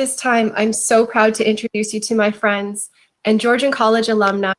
this time, I'm so proud to introduce you to my friends and Georgian College alumni,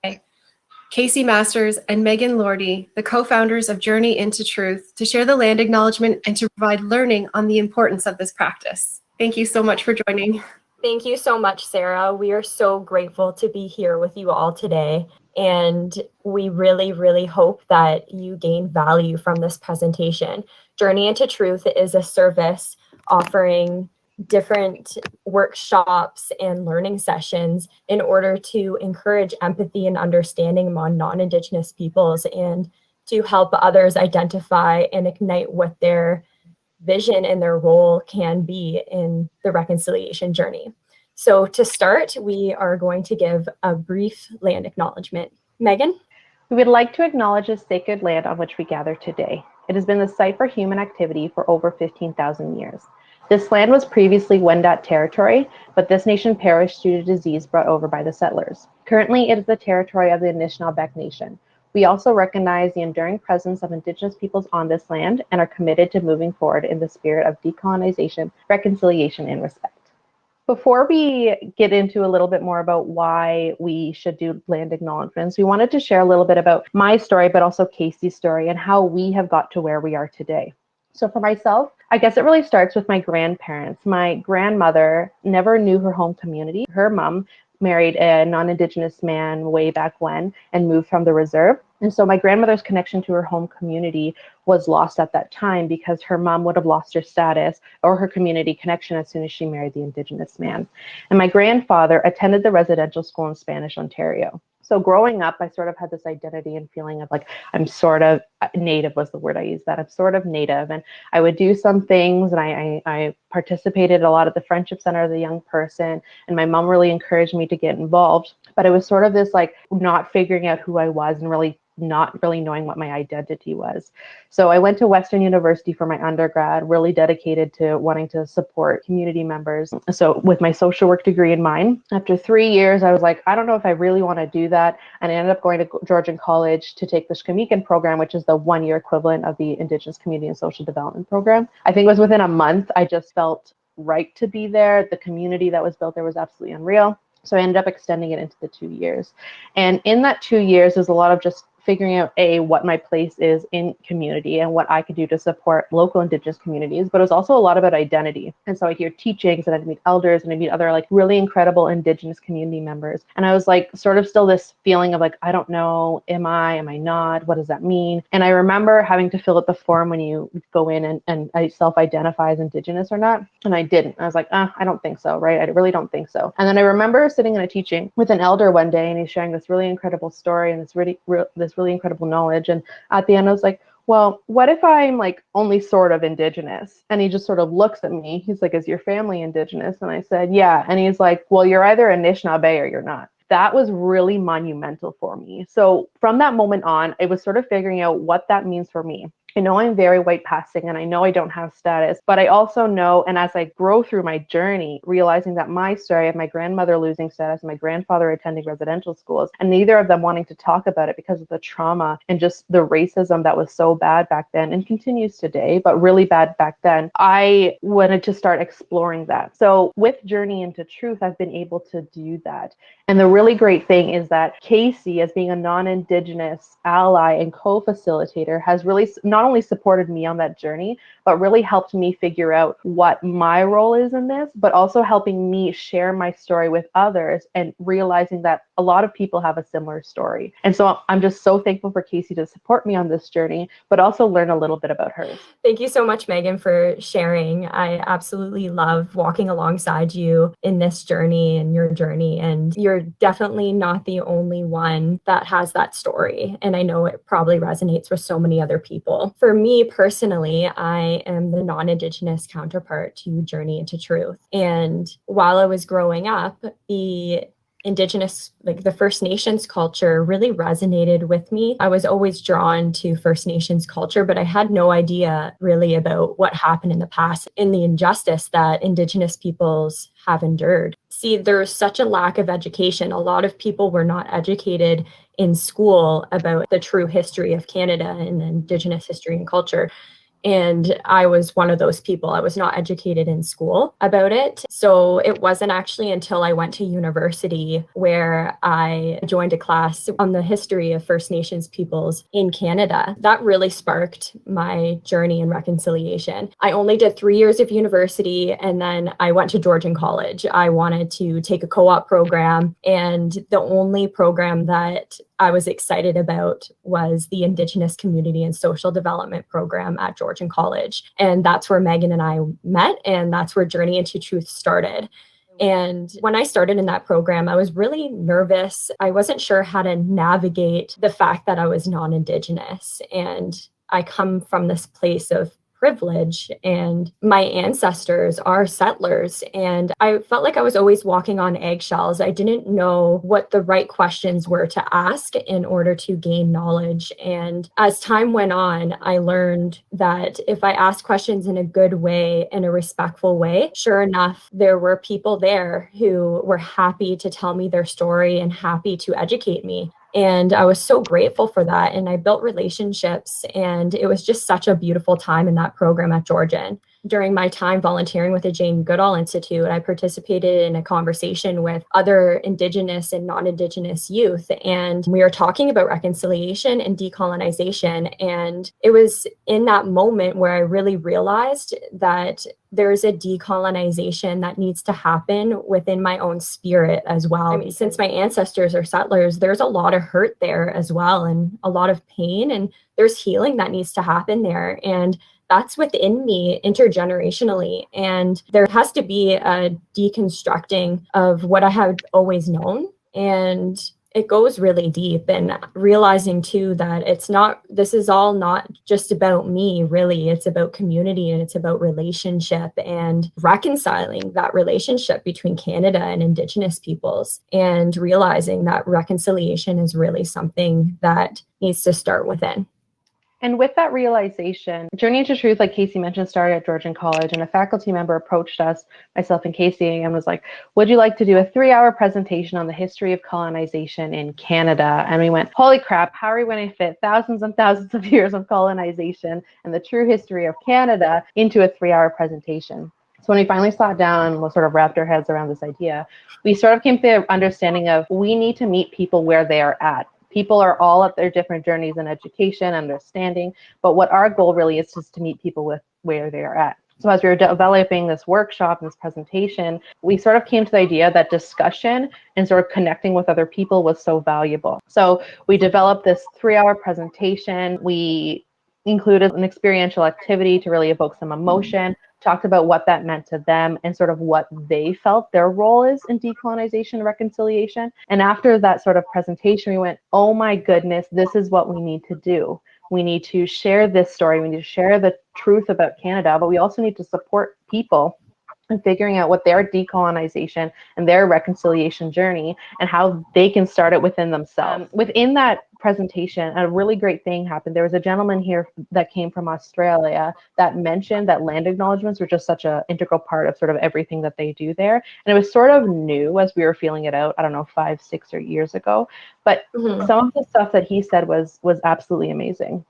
Caycee Masters and Megan Lortie, the co-founders of Journey into Truth, to share the land acknowledgement and to provide learning on the importance of this practice. Thank you so much for joining. Thank you so much, Sarah. We are so grateful to be here with you all today. And we really, really hope that you gain value from this presentation. Journey into Truth is a service offering different workshops and learning sessions in order to encourage empathy and understanding among non-Indigenous peoples and to help others identify and ignite what their vision and their role can be in the reconciliation journey. So to start, we are going to give a brief land acknowledgement. Megan? We would like to acknowledge the sacred land on which we gather today. It has been the site for human activity for over 15,000 years. This land was previously Wendat territory, but this nation perished due to disease brought over by the settlers. Currently, it is the territory of the Anishinaabe Nation. We also recognize the enduring presence of Indigenous peoples on this land and are committed to moving forward in the spirit of decolonization, reconciliation, and respect. Before we get into a little bit more about why we should do land acknowledgements, we wanted to share a little bit about my story, but also Caycee's story and how we have got to where we are today. So for myself, I guess it really starts with my grandparents. My grandmother never knew her home community. Her mom married a non-Indigenous man way back when and moved from the reserve. And so my grandmother's connection to her home community was lost at that time because her mom would have lost her status or her community connection as soon as she married the Indigenous man. And my grandfather attended the residential school in Spanish, Ontario. So growing up, I sort of had this identity and feeling of like, I'm sort of native was the word I used, that I'm sort of native. And I would do some things, and I participated a lot at the Friendship Center as a young person. And my mom really encouraged me to get involved. But it was sort of this like not figuring out who I was and really not really knowing what my identity was. So I went to Western University for my undergrad, really dedicated to wanting to support community members. So with my social work degree in mind, after 3 years, I was like, I don't know if I really want to do that. And I ended up going to Georgian College to take the Shkamikan program, which is the 1-year equivalent of the Indigenous Community and Social Development program. I think it was within a month, I just felt right to be there. The community that was built there was absolutely unreal. So I ended up extending it into the 2 years. And in that 2 years, there's a lot of just figuring out what my place is in community and what I could do to support local Indigenous communities, but it was also a lot about identity. And so I hear teachings and I'd meet elders and I'd meet other like really incredible Indigenous community members. And I was like, sort of still this feeling of like, I don't know, am I not? What does that mean? And I remember having to fill out the form when you go in and I self-identify as Indigenous or not. And I didn't. I was like, I don't think so, right? I really don't think so. And then I remember sitting in a teaching with an elder one day and he's sharing this really incredible story and this really incredible knowledge. And at the end, I was like, well, what if I'm like only sort of Indigenous? And he just sort of looks at me. He's like, is your family Indigenous? And I said, yeah. And he's like, well, you're either Anishinaabe or you're not. That was really monumental for me. So from that moment on, it was sort of figuring out what that means for me. I know I'm very white passing and I know I don't have status, but I also know, and as I grow through my journey, realizing that my story of my grandmother losing status, my grandfather attending residential schools, and neither of them wanting to talk about it because of the trauma and just the racism that was so bad back then and continues today, but really bad back then, I wanted to start exploring that. So with Journey into Truth, I've been able to do that. And the really great thing is that Caycee, as being a non-Indigenous ally and co-facilitator, has really not only supported me on that journey, but really helped me figure out what my role is in this, but also helping me share my story with others and realizing that a lot of people have a similar story. And so I'm just so thankful for Caycee to support me on this journey, but also learn a little bit about hers. Thank you so much, Megan, for sharing. I absolutely love walking alongside you in this journey and your journey. And you're definitely not the only one that has that story. And I know it probably resonates with so many other people. For me personally, I am the non-Indigenous counterpart to Journey into Truth. And while I was growing up, the Indigenous, like the First Nations culture really resonated with me. I was always drawn to First Nations culture, but I had no idea really about what happened in the past and the injustice that Indigenous peoples have endured. See, there's such a lack of education. A lot of people were not educated in school about the true history of Canada and Indigenous history and culture. And I was one of those people. I was not educated in school about it. So it wasn't actually until I went to university where I joined a class on the history of First Nations peoples in Canada. That really sparked my journey in reconciliation. I only did 3 years of university, and then I went to Georgian College. I wanted to take a co-op program, and the only program that I was excited about was the Indigenous Community and Social Development program at Georgian College. And that's where Megan and I met, and that's where Journey into Truth started. And when I started in that program, I was really nervous. I wasn't sure how to navigate the fact that I was non-Indigenous. And I come from this place of privilege, and my ancestors are settlers, and I felt like I was always walking on eggshells. I didn't know what the right questions were to ask in order to gain knowledge. And as time went on, I learned that if I asked questions in a good way, in a respectful way, sure enough, there were people there who were happy to tell me their story and happy to educate me. And I was so grateful for that. And I built relationships, and it was just such a beautiful time in that program at Georgian. During my time volunteering with the Jane Goodall Institute, I participated in a conversation with other Indigenous and non-Indigenous youth. And we were talking about reconciliation and decolonization. And it was in that moment where I really realized that there's a decolonization that needs to happen within my own spirit as well. I mean, since my ancestors are settlers, there's a lot of hurt there as well, and a lot of pain, and there's healing that needs to happen there. And that's within me intergenerationally. And there has to be a deconstructing of what I have always known. And it goes really deep, and realizing too that this is all not just about me, really. It's about community, and it's about relationship and reconciling that relationship between Canada and Indigenous peoples, and realizing that reconciliation is really something that needs to start within. And with that realization, Journey into Truth, like Caycee mentioned, started at Georgian College, and a faculty member approached us, myself and Caycee, and was like, would you like to do a 3-hour presentation on the history of colonization in Canada? And we went, holy crap, how are we going to fit thousands and thousands of years of colonization and the true history of Canada into a 3-hour presentation? So when we finally sat down and we sort of wrapped our heads around this idea, we sort of came to the understanding of we need to meet people where they are at. People are all at their different journeys in education, understanding, but what our goal really is just to meet people with where they are at. So as we were developing this workshop and this presentation, we sort of came to the idea that discussion and sort of connecting with other people was so valuable. So we developed this 3-hour presentation. We included an experiential activity to really evoke some emotion, talked about what that meant to them and sort of what they felt their role is in decolonization and reconciliation. And after that sort of presentation, we went, oh my goodness, this is what we need to do. We need to share this story. We need to share the truth about Canada, but we also need to support people in figuring out what their decolonization and their reconciliation journey and how they can start it within themselves. Within that presentation, a really great thing happened. There was a gentleman here that came from Australia that mentioned that land acknowledgements were just such an integral part of sort of everything that they do there. And it was sort of new as we were feeling it out, I don't know, 5, 6 or years ago. But some of the stuff that he said was absolutely amazing.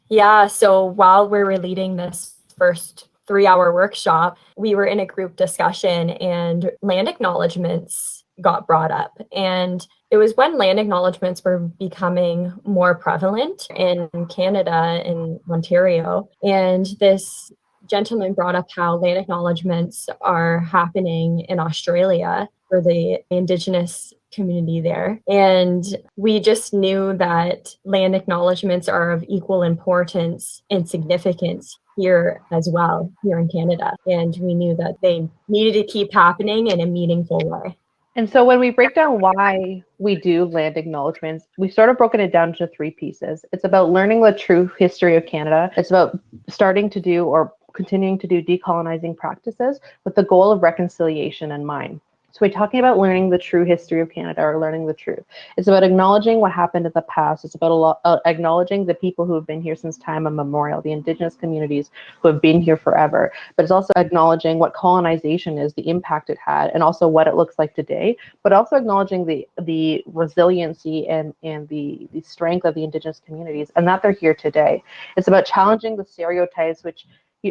Yeah, so while we were leading this first 3-hour workshop, we were in a group discussion, and land acknowledgements got brought up. And it was when land acknowledgements were becoming more prevalent in Canada, in Ontario. And this gentleman brought up how land acknowledgements are happening in Australia for the Indigenous community there. And we just knew that land acknowledgements are of equal importance and significance here as well, here in Canada. And we knew that they needed to keep happening in a meaningful way. And so when we break down why we do land acknowledgements, we've sort of broken it down into 3 pieces. It's about learning the true history of Canada. It's about starting to do or continuing to do decolonizing practices with the goal of reconciliation in mind. So we're talking about learning the true history of Canada, or learning the truth. It's about acknowledging what happened in the past. It's about acknowledging the people who have been here since time immemorial, the Indigenous communities who have been here forever. But it's also acknowledging what colonization is, the impact it had, and also what it looks like today. But also acknowledging the resiliency and the strength of the Indigenous communities, and that they're here today. It's about challenging the stereotypes, which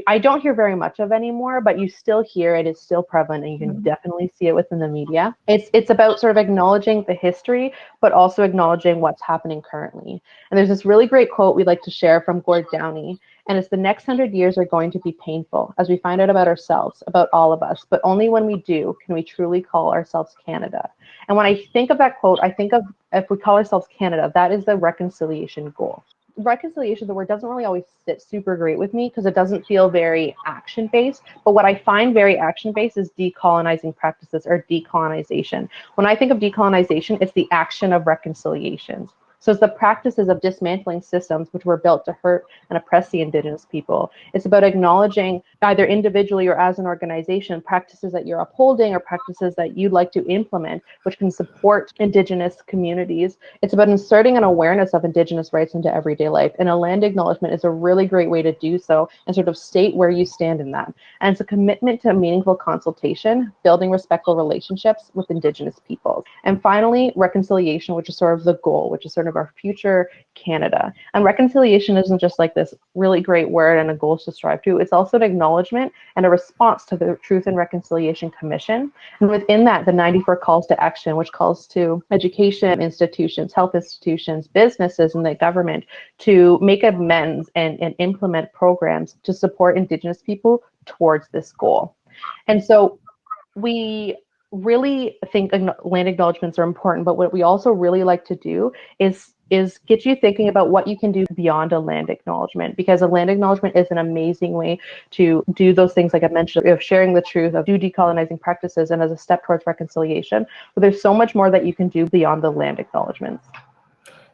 I don't hear very much of anymore, but you still hear it. It's still prevalent, and you can definitely see it within the media. It's about sort of acknowledging the history, but also acknowledging what's happening currently. And there's this really great quote we'd like to share from Gord Downey, and it's, "The next 100 years are going to be painful as we find out about ourselves, about all of us, but only when we do can we truly call ourselves Canada." And when I think of that quote, I think of, if we call ourselves Canada, that is the reconciliation goal. Reconciliation, the word, doesn't really always sit super great with me because it doesn't feel very action-based. But what I find very action-based is decolonizing practices, or decolonization. When I think of decolonization, it's the action of reconciliation. So it's the practices of dismantling systems which were built to hurt and oppress the Indigenous people. It's about acknowledging, either individually or as an organization, practices that you're upholding or practices that you'd like to implement, which can support Indigenous communities. It's about inserting an awareness of Indigenous rights into everyday life. And a land acknowledgement is a really great way to do so and sort of state where you stand in that. And it's a commitment to meaningful consultation, building respectful relationships with Indigenous peoples. And finally, reconciliation, which is sort of the goal, which is sort of our future Canada. And reconciliation isn't just like this really great word and a goal to strive to. It's also an acknowledgement and a response to the Truth and Reconciliation Commission. And within that, the 94 calls to action, which calls to education institutions, health institutions, businesses, and the government to make amends and implement programs to support Indigenous people towards this goal. And so we really think land acknowledgements are important, but what we also really like to do is get you thinking about what you can do beyond a land acknowledgement, because a land acknowledgement is an amazing way to do those things, like I mentioned, of sharing the truth, of do decolonizing practices, and as a step towards reconciliation. But there's so much more that you can do beyond the land acknowledgements.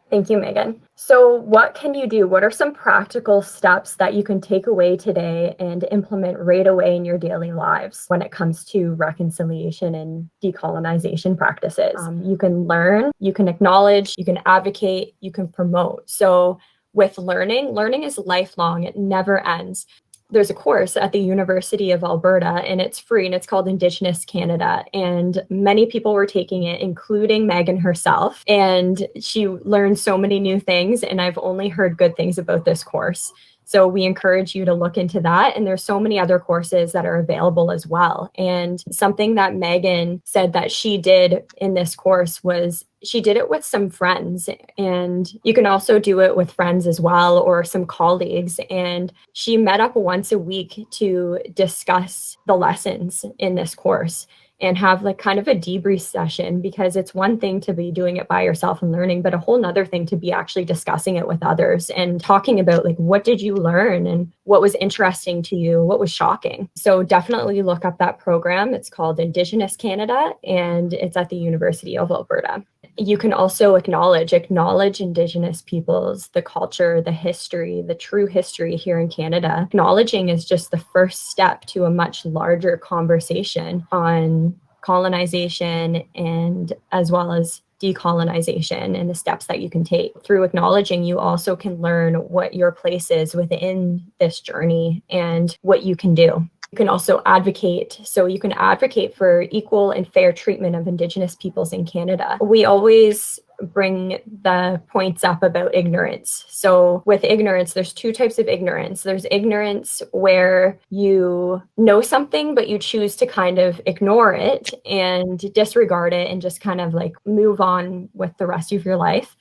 Thank you, Megan. So what can you do? What are some practical steps that you can take away today and implement right away in your daily lives when it comes to reconciliation and decolonization practices? You can learn, you can acknowledge, you can advocate, you can promote. So with learning is lifelong. It never ends. There's a course at the University of Alberta, and it's free, and it's called Indigenous Canada. And many people were taking it, including Megan herself. And she learned so many new things, and I've only heard good things about this course. So we encourage you to look into that. And there's so many other courses that are available as well. And something that Megan said that she did in this course was she did it with some friends, and you can also do it with friends as well, or some colleagues. And she met up once a week to discuss the lessons in this course and have like kind of a debrief session, because it's one thing to be doing it by yourself and learning, but a whole nother thing to be actually discussing it with others and talking about like, what did you learn and what was interesting to you, what was shocking. So definitely look up that program. It's called Indigenous Canada, and it's at the University of Alberta. You can also acknowledge Indigenous peoples, the culture, the history, the true history here in Canada. Acknowledging is just the first step to a much larger conversation on colonization and as well as decolonization and the steps that you can take. Through acknowledging, you also can learn what your place is within this journey and what you can do. You can also advocate. So you can advocate for equal and fair treatment of Indigenous peoples in Canada. We always bring the points up about ignorance. So with ignorance, there's two types of ignorance. There's ignorance where you know something, but you choose to kind of ignore it and disregard it and just kind of like move on with the rest of your life.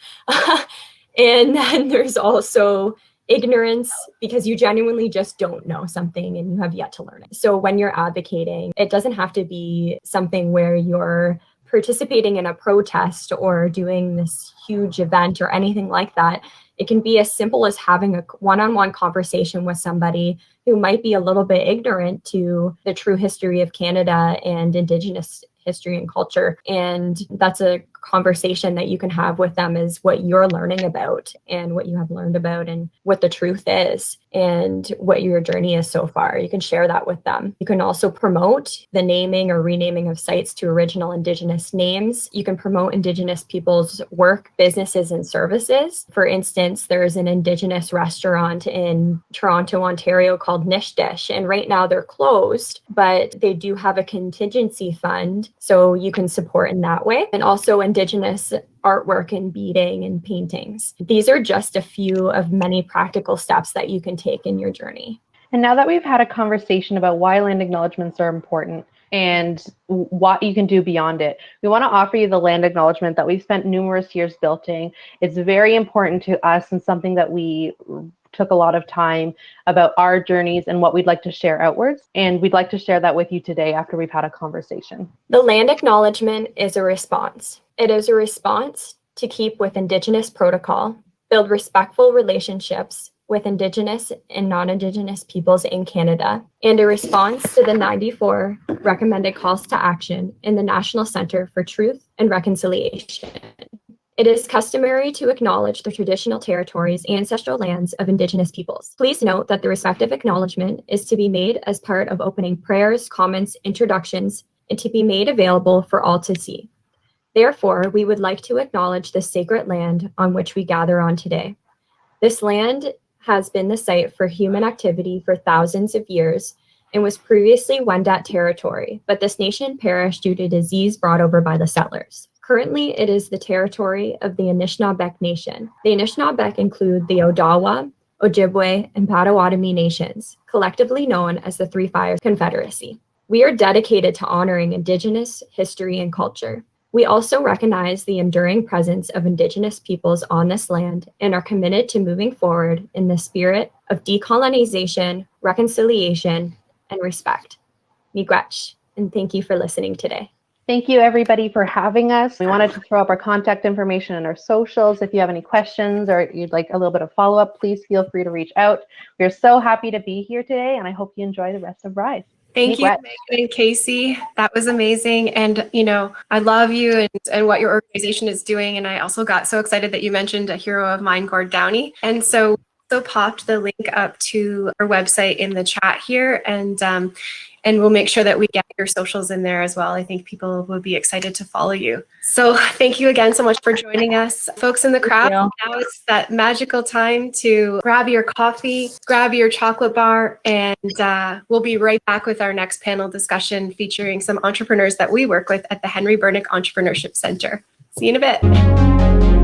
And then there's also ignorance because you genuinely just don't know something and you have yet to learn it. So when you're advocating, it doesn't have to be something where you're participating in a protest or doing this huge event or anything like that. It can be as simple as having a one-on-one conversation with somebody who might be a little bit ignorant to the true history of Canada and Indigenous history and culture. And that's a conversation that you can have with them is what you're learning about and what you have learned about and what the truth is and what your journey is so far. You can share that with them. You can also promote the naming or renaming of sites to original Indigenous names. You can promote Indigenous people's work, businesses, and services. For instance, there's an Indigenous restaurant in Toronto, Ontario called Nish Dish, and right now they're closed, but they do have a contingency fund, so you can support in that way. And also Indigenous artwork and beading and paintings. These are just a few of many practical steps that you can take in your journey. And now that we've had a conversation about why land acknowledgements are important and what you can do beyond it, we want to offer you the land acknowledgement that we've spent numerous years building. It's very important to us and something that we took a lot of time about our journeys and what we'd like to share outwards. And we'd like to share that with you today after we've had a conversation. The land acknowledgement is a response. It is a response to keep with Indigenous protocol, build respectful relationships with Indigenous and non-Indigenous peoples in Canada, and a response to the 94 recommended calls to action in the National Centre for Truth and Reconciliation. It is customary to acknowledge the traditional territories and ancestral lands of Indigenous peoples. Please note that the respective acknowledgement is to be made as part of opening prayers, comments, introductions, and to be made available for all to see. Therefore, we would like to acknowledge the sacred land on which we gather on today. This land has been the site for human activity for thousands of years and was previously Wendat territory, but this nation perished due to disease brought over by the settlers. Currently, it is the territory of the Anishinaabeg Nation. The Anishinaabeg include the Odawa, Ojibwe, and Potawatomi nations, collectively known as the Three Fires Confederacy. We are dedicated to honoring Indigenous history and culture. We also recognize the enduring presence of Indigenous peoples on this land and are committed to moving forward in the spirit of decolonization, reconciliation, and respect. Miigwech, and thank you for listening today. Thank you, everybody, for having us. We wanted to throw up our contact information and our socials. If you have any questions or you'd like a little bit of follow-up, please feel free to reach out. We're so happy to be here today, and I hope you enjoy the rest of Rise. Thank you, Megan and Caycee. That was amazing. And, you know, I love you and what your organization is doing. And I also got so excited that you mentioned a hero of mine, Gord Downey. And so popped the link up to our website in the chat here. And we'll make sure that we get your socials in there as well. I think people will be excited to follow you. So thank you again so much for joining us. Folks in the crowd, now it's that magical time to grab your coffee, grab your chocolate bar, and we'll be right back with our next panel discussion featuring some entrepreneurs that we work with at the Henry Bernick Entrepreneurship Center. See you in a bit.